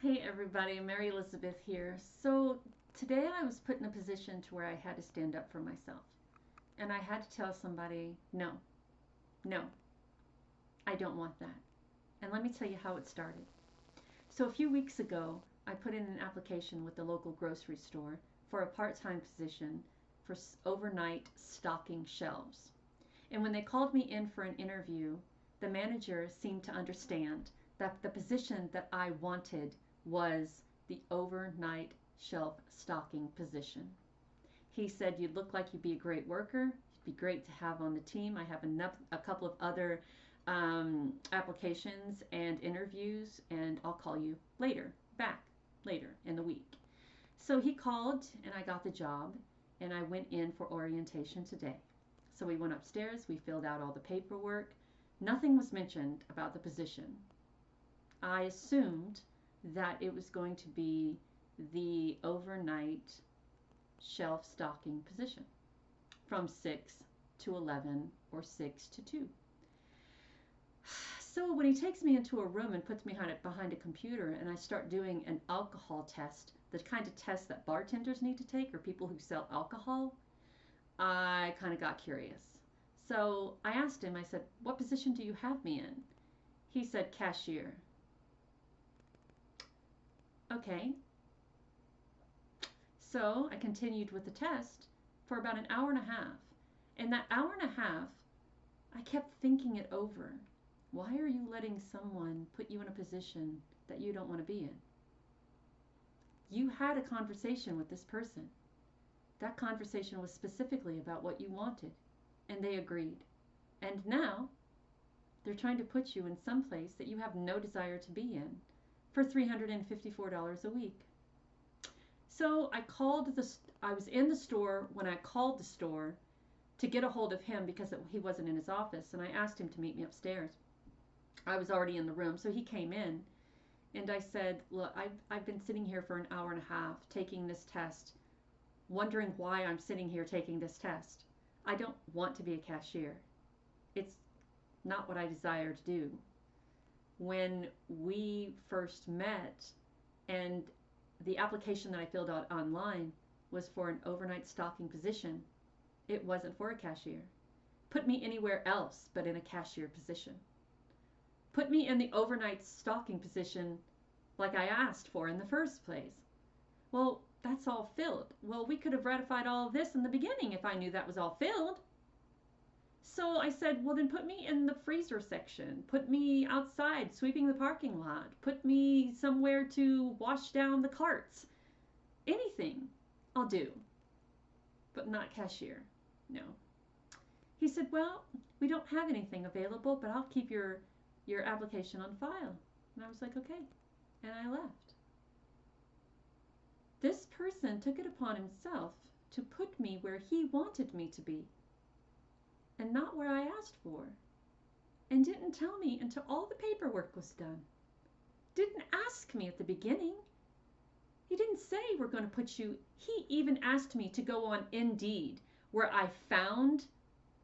Hey everybody, Mary Elizabeth here. So today I was put in a position to where I had to stand up for myself. And I had to tell somebody, no, no, I don't want that. And let me tell you how it started. So a few weeks ago, I put in an application with the local grocery store for a part-time position for overnight stocking shelves. And when they called me in for an interview, the manager seemed to understand that the position that I wanted was the overnight shelf stocking position. He said, "You'd look like you'd be a great worker. You'd be great to have on the team. I have a couple of other applications and interviews, and I'll call you back later in the week." So he called, and I got the job, and I went in for orientation today. So we went upstairs, we filled out all the paperwork. Nothing was mentioned about the position. I assumed that it was going to be the overnight shelf stocking position from 6 to 11 or 6 to 2. So when he takes me into a room and puts me behind a computer and I start doing an alcohol test, the kind of test that bartenders need to take or people who sell alcohol, I kind of got curious. So I asked him, I said, "What position do you have me in?" He said, "Cashier." Okay. So I continued with the test for about an hour and a half. In that hour and a half, I kept thinking it over. Why are you letting someone put you in a position that you don't want to be in? You had a conversation with this person. That conversation was specifically about what you wanted, and they agreed. And now they're trying to put you in some place that you have no desire to be in for $354 a week. So I was in the store when I called the store to get a hold of him because he wasn't in his office, and I asked him to meet me upstairs. I was already in the room, so he came in, and I said, "Look, I've been sitting here for an hour and a half taking this test, wondering why I'm sitting here taking this test. I don't want to be a cashier. It's not what I desire to do." When we first met, and the application that I filled out online was for an overnight stocking position, it wasn't for a cashier. Put me anywhere else but in a cashier position. Put me in the overnight stocking position like I asked for in the first place. Well, that's all filled. Well, we could have ratified all of this in the beginning if I knew that was all filled. So I said, well, then put me in the freezer section. Put me outside sweeping the parking lot. Put me somewhere to wash down the carts. Anything I'll do, but not cashier. No. He said, "Well, we don't have anything available, but I'll keep your application on file." And I was like, "Okay." And I left. This person took it upon himself to put me where he wanted me to be and not where I asked for, and didn't tell me until all the paperwork was done. Didn't ask me at the beginning. He didn't say, "We're going to put you." He even asked me to go on Indeed, where I found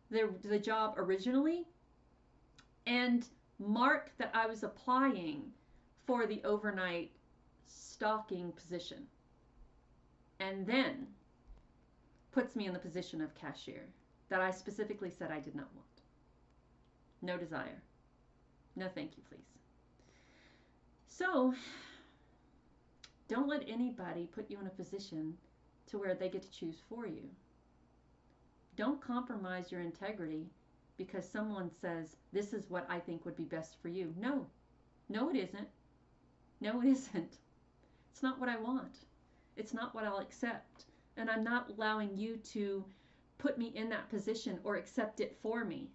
the job originally, and mark that I was applying for the overnight stocking position, and then puts me in the position of cashier that I specifically said I did not want. No desire. No thank you, please. So don't let anybody put you in a position to where they get to choose for you. Don't compromise your integrity because someone says, "This is what I think would be best for you." No. No, it isn't. No, it isn't. It's not what I want. It's not what I'll accept. And I'm not allowing you to put me in that position or accept it for me.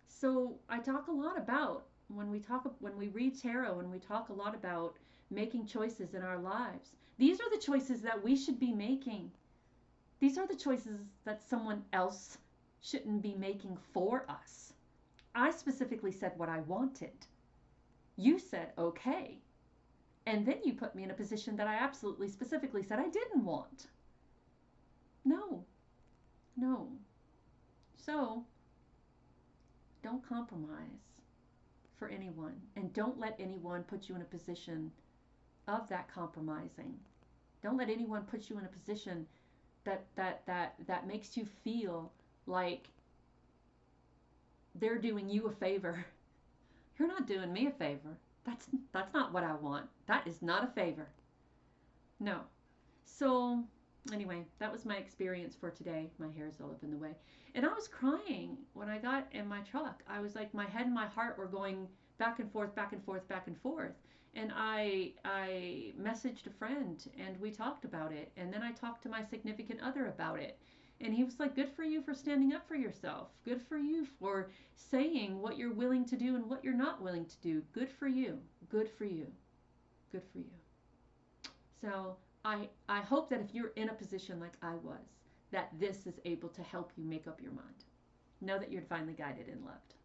So I talk a lot about when we read tarot, and we talk a lot about making choices in our lives. These are the choices that we should be making. These are the choices that someone else shouldn't be making for us. I specifically said what I wanted. You said okay. And then you put me in a position that I absolutely specifically said I didn't want. No. No. So don't compromise for anyone, and don't let anyone put you in a position of that compromising. Don't let anyone put you in a position that makes you feel like they're doing you a favor. You're not doing me a favor. That's not what I want. That is not a favor. No. So anyway, that was my experience for today. My hair's all up in the way. And I was crying when I got in my truck. I was like, my head and my heart were going back and forth, back and forth, back and forth. And I messaged a friend and we talked about it. And then I talked to my significant other about it. And he was like, good for you for standing up for yourself. Good for you for saying what you're willing to do and what you're not willing to do. Good for you. Good for you. Good for you. So I hope that if you're in a position like I was, that this is able to help you make up your mind. Know that you're divinely guided and loved.